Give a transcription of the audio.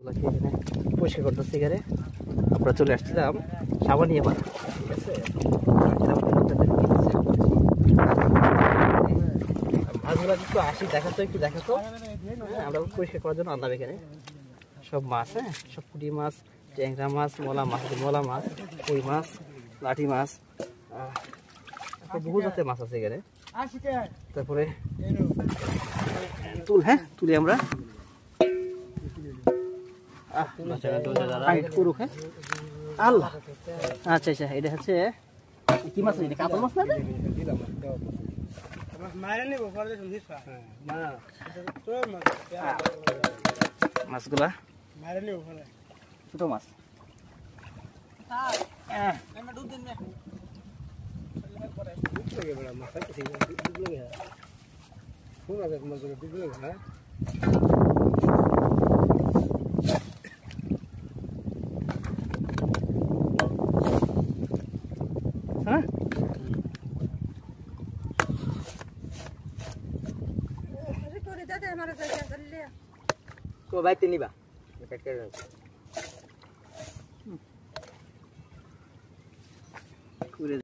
পরিষ্কার করতেছি এখানে আমরা চলে আসছিলাম সাবানিয়া পাড়া, ঠিক আছে। মাছগুলো একটু আসি দেখাতো, একটু দেখাতো। আমরা পরিষ্কার করার জন্য আনলাম এখানে সব মাছ, হ্যাঁ, সব পুঁটি মাছ, ট্যাংরা মাছ, মোলা মাছ, কই মাছ, লাঠি মাছ, বহু জাতের মাছ আছে এখানে। তারপরে তুল, হ্যাঁ, তুলি আমরা করুক, হ্যাঁ। আল্লাহ, আচ্ছা আচ্ছা, এটা হচ্ছে কি মাছ? কাতল মাছ না? মাছগুলা ছোট মাছ। হ্যাঁ, বাইতে নিবা।